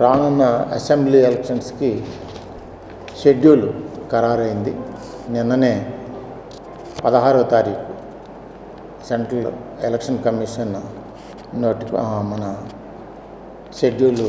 రానున్న అసెంబ్లీ ఎలక్షన్స్కి షెడ్యూల్ ఖరారైంది. నిన్ననే 16వ తారీఖు సెంట్రల్ ఎలక్షన్ కమిషన్ మన షెడ్యూల్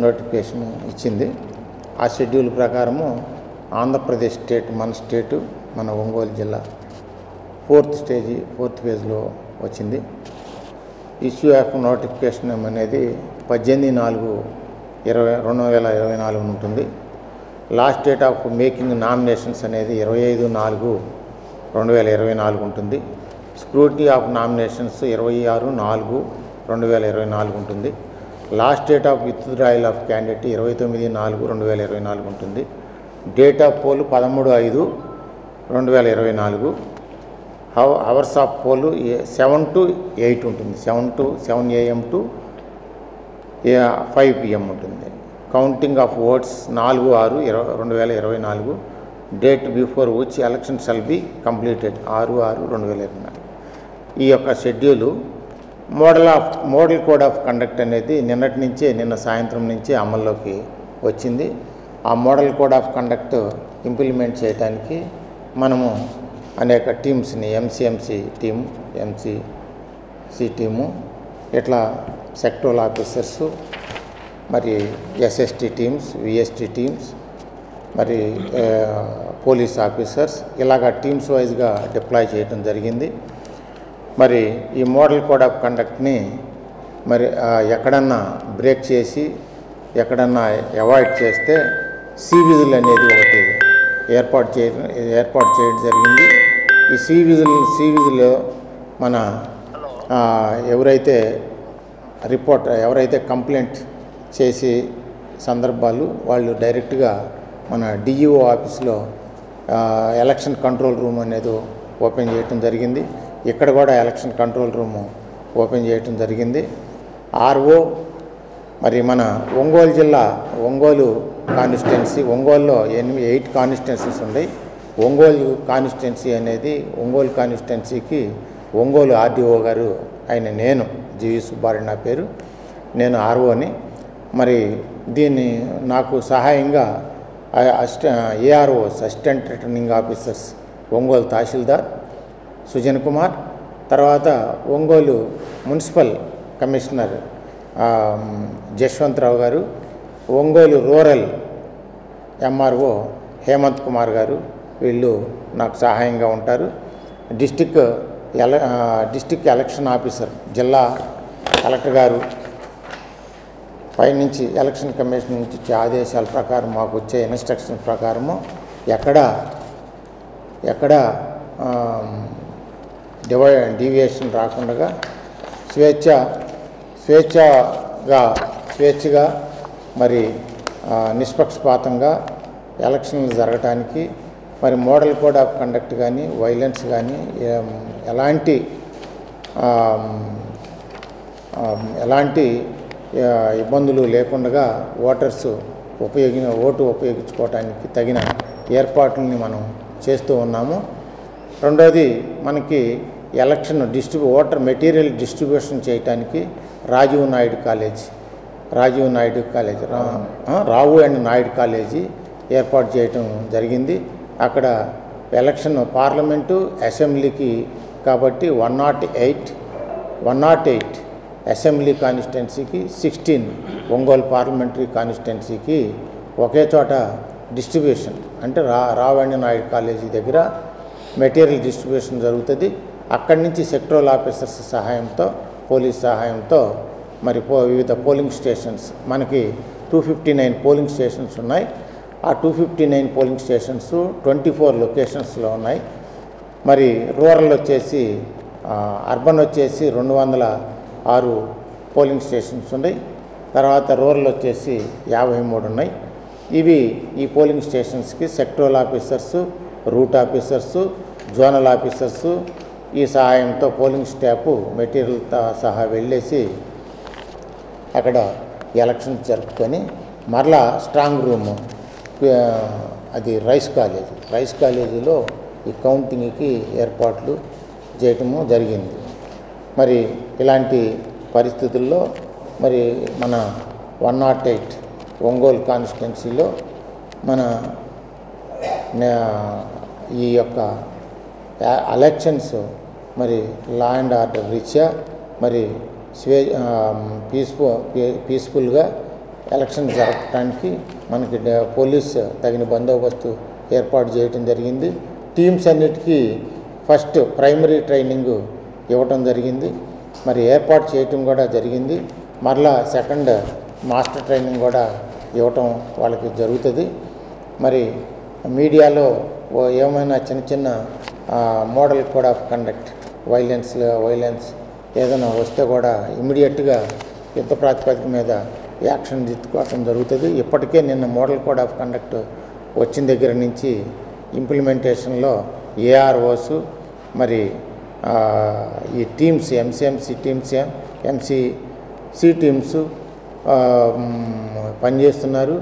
నోటిఫికేషన్ ఇచ్చింది. ఆ షెడ్యూల్ ప్రకారము ఆంధ్రప్రదేశ్ స్టేట్, మన స్టేటు, మన ఒంగోలు జిల్లా 4th ఫేజ్లో వచ్చింది. ఇష్యూ ఆఫ్ నోటిఫికేషన్ అనేది 18/4/2024 ఉంటుంది. Last date of making nominations అనేది 25/4/2024 ఉంటుంది. స్క్రూటినీ ఆఫ్ నామినేషన్స్ 26/4/2024 ఉంటుంది. Last date of withdrawal of candidate 29/4/2024 ఉంటుంది. Date of poll 13/5/2024. Hours of poll 7 to 8 ఉంటుంది. 7 AM to 5 PM ఉంటుంది. Counting of votes 4/6/2024. Date before which election shall be completed 6/6/2024. ఈ యొక్క schedule model code of conduct అనేది నిన్న సాయంత్రం నుంచే అమల్లోకి వచ్చింది. ఆ model code of conduct implement చేయడానికి మనము అనేక టీమ్స్ని, ఎంసీఎంసీ టీము, ఎంసీసీ టీము, ఇట్లా సెక్టోరల్ ఆఫీసర్సు, మరి ఎస్ఎస్టీ టీమ్స్, విఎస్టీ టీమ్స్, మరి పోలీస్ ఆఫీసర్స్, ఇలాగా టీమ్స్ వైజ్గా డిప్లాయ్ చేయడం జరిగింది. మరి ఈ మోడల్ కోడ్ ఆఫ్ కండక్ట్ని మరి ఎక్కడన్నా బ్రేక్ చేసి ఎక్కడన్నా అవాయిడ్ చేస్తే విజిల్ అనేది ఒకటి ఏర్పాటు చేయడం జరిగింది. ఈ విజిల్ మన ఎవరైతే కంప్లైంట్ చేసి సందర్భాలు వాళ్ళు డైరెక్ట్గా మన డిఈఓ ఆఫీస్లో ఎలక్షన్ కంట్రోల్ రూమ్ అనేది ఓపెన్ చేయటం జరిగింది. ఇక్కడ కూడా ఎలక్షన్ కంట్రోల్ రూము ఓపెన్ చేయటం జరిగింది. ఆర్ఓ మరి మన ఒంగోలు జిల్లా, ఒంగోలు కాన్స్టిట్యున్సీ, ఒంగోలులో 8 కాన్స్టిట్యున్సీస్ ఉన్నాయి. ఒంగోలు కాన్స్టిట్యున్సీ అనేది ఒంగోలు కాన్స్టిట్యున్సీకి ఒంగోలు ఆర్డీఓ గారు నేను జీవి సుబ్బారెడ్డి నా పేరు, నేను ఆర్ఓని. మరి దీన్ని నాకు సహాయంగా AROs, assistant returning officers, Ongole tahsildar Sujan Kumar, తర్వాత Ongole municipal commissioner Jashwantrao garu, Ongole rural MRO Hemant Kumar garu, వీళ్ళు నాకు సహాయంగా ఉంటారు. డిస్టిక్ ఎలక్షన్ ఆఫీసర్, జిల్లా కలెక్టర్ గారు పైనుంచి ఎలక్షన్ కమిషన్ నుంచి వచ్చే ఆదేశాల ప్రకారం, మాకు వచ్చే ఇన్స్ట్రక్షన్ ప్రకారము ఎక్కడ డీవియేషన్ రాకుండా స్వేచ్ఛగా మరి నిష్పక్షపాతంగా ఎలక్షన్లు జరగటానికి మరి మోడల్ కోడ్ ఆఫ్ కండక్ట్ కానీ, వైలెన్స్ కానీ, ఎలాంటి ఇబ్బందులు లేకుండా ఓటర్స్ ఓటు ఉపయోగించుకోవటానికి తగిన ఏర్పాట్లని మనం చేస్తూ ఉన్నాము. రెండోది, మనకి ఎలక్షన్ ఓటర్ మెటీరియల్ డిస్ట్రిబ్యూషన్ చేయటానికి రావు అండ్ నాయుడు కాలేజీ ఏర్పాటు చేయటం జరిగింది. అక్కడ ఎలక్షన్ పార్లమెంటు, అసెంబ్లీకి కాబట్టి 108 అసెంబ్లీ కాన్స్టిట్యున్సీకి, 16 ఒంగోలు పార్లమెంటరీ కాన్స్టిట్యున్సీకి ఒకే చోట డిస్ట్రిబ్యూషన్ అంటే రావు అండ్ నాయుడు కాలేజీ దగ్గర మెటీరియల్ డిస్ట్రిబ్యూషన్ జరుగుతుంది. అక్కడి నుంచి సెక్టరల్ ఆఫీసర్స్ సహాయంతో, పోలీస్ సహాయంతో మరి వివిధ పోలింగ్ స్టేషన్స్, మనకి 259 పోలింగ్ స్టేషన్స్ ఉన్నాయి. ఆ 259 పోలింగ్ స్టేషన్స్ 24 లొకేషన్స్లో ఉన్నాయి. మరి రూరల్ వచ్చేసి, అర్బన్ వచ్చేసి 206 పోలింగ్ స్టేషన్స్ ఉన్నాయి. తర్వాత రూరల్ వచ్చేసి 53 ఉన్నాయి. ఈ పోలింగ్ స్టేషన్స్కి sectoral officers, route officers, zonal officers ఈ సహాయంతో పోలింగ్ స్టాఫ్ మెటీరియల్తో సహా వెళ్ళేసి అక్కడ ఎలక్షన్ జరుపుకొని మరలా స్ట్రాంగ్ రూము, అది రైస్ కాలేజీలో ఈ కౌంటింగ్కి ఏర్పాట్లు చేయటము జరిగింది. మరి ఇలాంటి పరిస్థితుల్లో మరి మన 108 ఒంగోలు కాన్స్టిట్యున్సీలో మన ఈ యొక్క ఎలక్షన్స్ మరి లా అండ్ ఆర్డర్ రీత్యా మరి పీస్ఫుల్గా ఎలక్షన్ జరపడానికి మనకి పోలీస్ తగిన బందోబస్తు ఏర్పాటు చేయడం జరిగింది. టీమ్స్ అన్నిటికీ ఫస్ట్ ప్రైమరీ ట్రైనింగ్ ఇవ్వటం జరిగింది, మరి ఏర్పాటు చేయటం కూడా జరిగింది. మరలా సెకండ్ మాస్టర్ ట్రైనింగ్ కూడా ఇవ్వటం వాళ్ళకి జరుగుతుంది. మరి మీడియాలో ఏమైనా చిన్న చిన్న model code of conduct violence ఏదైనా వస్తే కూడా ఇమ్మీడియట్గా యుద్ధ ప్రాతిపదిక మీద యాక్షన్ తీసుకోవటం జరుగుతుంది. ఇప్పటికే నిన్న మోడల్ కోడ్ ఆఫ్ కండక్ట్ వచ్చిన దగ్గర నుంచి ఇంప్లిమెంటేషన్లో ఏఆర్ఓస్ మరి ఈ teams MCMC teams MCC teams పనిచేస్తున్నారు.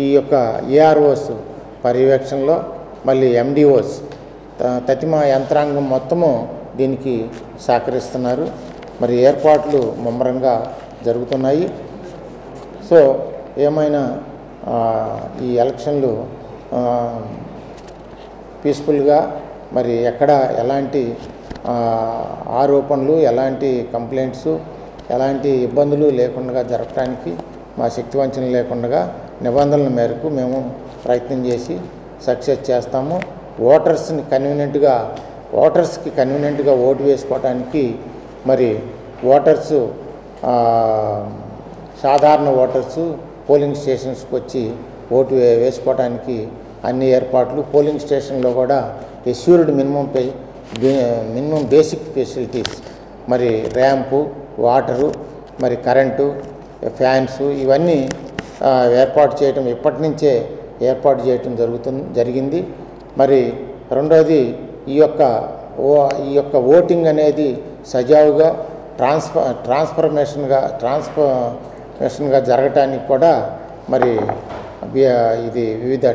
ఈ యొక్క ఏఆర్ఓస్ పర్యవేక్షణలో మళ్ళీ ఎండిఓస్ తతిమా యంత్రాంగం మొత్తము దీనికి సహకరిస్తున్నారు. మరి ఏర్పాట్లు ముమ్మరంగా జరుగుతున్నాయి. సో ఏమైనా ఈ ఎలక్షన్లు పీస్ఫుల్గా మరి ఎక్కడ ఎలాంటి ఆరోపణలు ఎలాంటి కంప్లైంట్స్ ఎలాంటి ఇబ్బందులు లేకుండా జరపడానికి మా శక్తివంచన లేకుండా నిబంధనల మేరకు మేము ప్రయత్నం చేసి సక్సెస్ చేస్తాము. ఓటర్స్కి కన్వీనియంట్గా ఓటు వేసుకోవడానికి మరి సాధారణ ఓటర్సు పోలింగ్ స్టేషన్స్కి వచ్చి ఓటు వేసుకోవడానికి అన్ని ఏర్పాట్లు, పోలింగ్ స్టేషన్లో కూడా ఎస్యూర్డ్ మినిమం బేసిక్ ఫెసిలిటీస్ మరి ర్యాంపు, వాటరు, మరి కరెంటు, ఫ్యాన్స్ ఇవన్నీ ఇప్పటి నుంచే ఏర్పాటు చేయటం జరిగింది. మరి రెండోది ఈ యొక్క ఓటింగ్ అనేది సజావుగా ట్రాన్స్ఫర్మేషన్గా జరగటానికి కూడా మరి ఇది వివిధ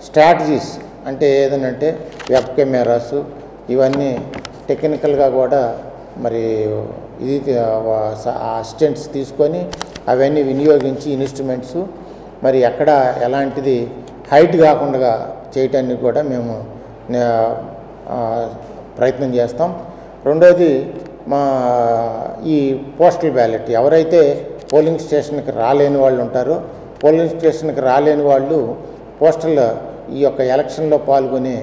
స్ట్రాటజీస్ అంటే ఏదనంటే వెబ్ కెమెరాస్ ఇవన్నీ టెక్నికల్గా కూడా మరి ఇది అసిస్టెంట్స్ తీసుకొని అవన్నీ వినియోగించి ఇన్స్ట్రుమెంట్స్ మరి ఎక్కడ ఎలాంటిది హైట్ కాకుండా చేయటానికి కూడా మేము ప్రయత్నం చేస్తాం. రెండోది ఈ పోస్టల్ బ్యాలెట్ ఎవరైతే పోలింగ్ స్టేషన్కి రాలేని వాళ్ళు ఉంటారో పోలింగ్ స్టేషన్కి రాలేని వాళ్ళు ఈ యొక్క ఎలక్షన్లో పాల్గొనే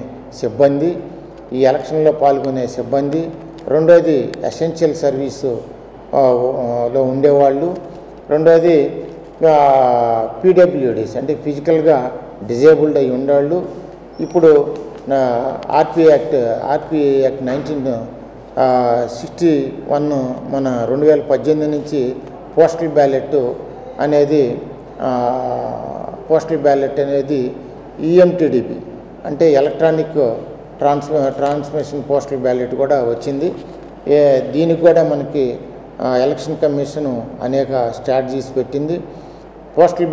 సిబ్బంది రెండోది ఎసెన్షియల్ సర్వీసులో ఉండేవాళ్ళు, రెండోది పీడబ్ల్యూడీస్ అంటే ఫిజికల్గా డిజేబుల్డ్ అయి ఉండేవాళ్ళు. ఇప్పుడు ఆర్పీ యాక్ట్ 1961 మన 2018 నుంచి పోస్టల్ బ్యాలెట్ అనేది ఈఎంటీడీపీ అంటే ఎలక్ట్రానిక్ ట్రాన్స్మిషన్ పోస్టల్ బ్యాలెట్ కూడా వచ్చింది. దీనికి కూడా మనకి ఎలక్షన్ కమిషన్ అనేక స్ట్రాటజీస్ పెట్టింది. పోస్టల్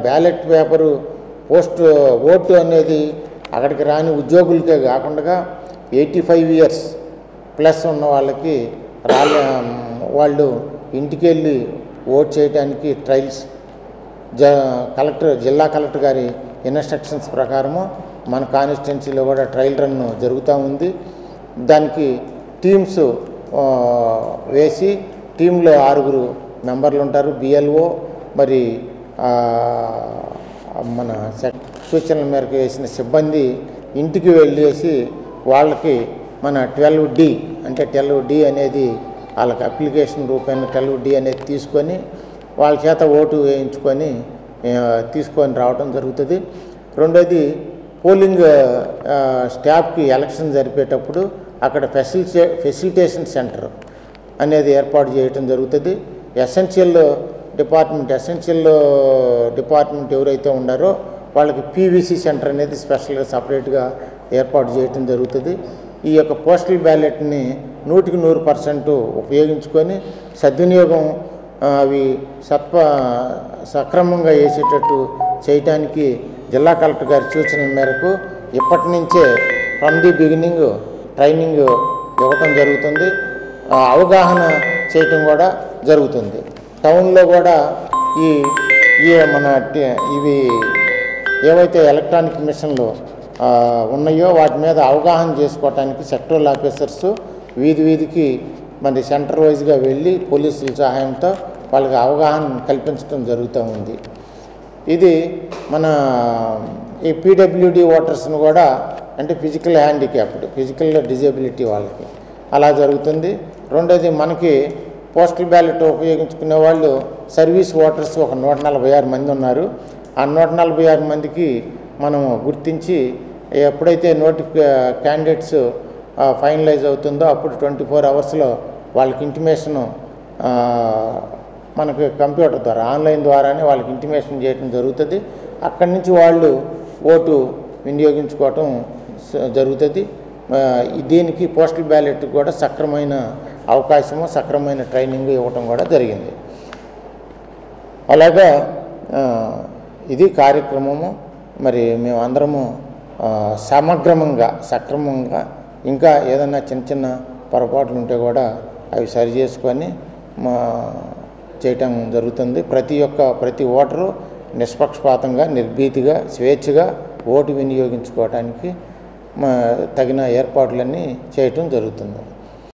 బ్యాలెట్ పేపరు ఓటు అనేది అక్కడికి రాని ఉద్యోగులకే కాకుండా 85 ఇయర్స్ ప్లస్ ఉన్న వాళ్ళకి వాళ్ళు ఇంటికి వెళ్ళి ఓట్ చేయడానికి ట్రయల్స్ జిల్లా కలెక్టర్ గారి ఇన్స్ట్రక్షన్స్ ప్రకారము మన కాన్స్టిట్యున్సీలో కూడా ట్రయల్ రన్ జరుగుతూ ఉంది. దానికి టీమ్స్ వేసి టీంలో 6 మెంబర్లు ఉంటారు. బిఎల్ఓ మరి మన సూచనల మేరకు వేసిన సిబ్బంది ఇంటికి వెళ్ళేసి వాళ్ళకి మన 12D అనేది వాళ్ళకి అప్లికేషన్ రూపాయన 12D అనేది తీసుకొని వాళ్ళ చేత ఓటు వేయించుకొని తీసుకొని రావడం జరుగుతుంది. రెండోది పోలింగ్ స్టాఫ్కి ఎలక్షన్ జరిపేటప్పుడు అక్కడ ఫెసిలిటేషన్ సెంటర్ అనేది ఏర్పాటు చేయటం జరుగుతుంది. ఎసెన్షియల్ డిపార్ట్మెంట్ ఎవరైతే ఉన్నారో వాళ్ళకి పీవీసీ సెంటర్ అనేది స్పెషల్గా సపరేట్గా ఏర్పాటు చేయటం జరుగుతుంది. ఈ యొక్క పోస్టల్ బ్యాలెట్ని 100% ఉపయోగించుకొని సద్వినియోగం అవి సక్రమంగా వేసేటట్టు చేయటానికి జిల్లా కలెక్టర్ గారి సూచనల మేరకు ఇప్పటి నుంచే ఫ్రమ్ ది బిగినింగ్ ట్రైనింగ్ ఇవ్వటం జరుగుతుంది, అవగాహన చేయటం కూడా జరుగుతుంది. టౌన్లో కూడా ఈ మన ఇవి ఏవైతే ఎలక్ట్రానిక్ మిషన్లు ఉన్నాయో వాటి మీద అవగాహన చేసుకోవటానికి సెక్టరల్ ఆఫీసర్స్ వీధికి మరి సెంటర్ వైజ్గా వెళ్ళి పోలీసుల సహాయంతో వాళ్ళకి అవగాహన కల్పించడం జరుగుతూ ఉంది. ఇది మన ఈ పీడబ్ల్యూడి ఓటర్స్ను కూడా అంటే ఫిజికల్ హ్యాండిక్యాప్డ్, ఫిజికల్ డిజేబిలిటీ వాళ్ళకి అలా జరుగుతుంది. రెండోది మనకి పోస్టల్ బ్యాలెట్ ఉపయోగించుకునే వాళ్ళు సర్వీస్ ఓటర్స్ ఒక 146 మంది ఉన్నారు. ఆ 146 మందికి మనం గుర్తించి ఎప్పుడైతే క్యాండిడేట్స్ ఫైనలైజ్ అవుతుందో అప్పుడు 24 అవర్స్లో వాళ్ళకి ఇంటిమేషను మనకు కంప్యూటర్ ద్వారా ఆన్లైన్ ద్వారానే వాళ్ళకి ఇంటిమేషన్ చేయడం జరుగుతుంది. అక్కడి నుంచి వాళ్ళు ఓటు వినియోగించుకోవటం జరుగుతుంది. దీనికి పోస్టల్ బ్యాలెట్ కూడా సక్రమైన అవకాశము, సక్రమైన ట్రైనింగ్ ఇవ్వటం కూడా జరిగింది. అలాగా ఇది కార్యక్రమము. మరి మేమందరము సక్రమంగా ఇంకా ఏదైనా చిన్న పొరపాట్లు ఉంటే కూడా అవి సరి చేసుకొని చేయటం జరుగుతుంది. ప్రతి ఓటరు నిష్పక్షపాతంగా, నిర్భీతిగా, స్వేచ్ఛగా ఓటు వినియోగించుకోవడానికి తగిన ఏర్పాట్లన్నీ చేయటం జరుగుతుంది.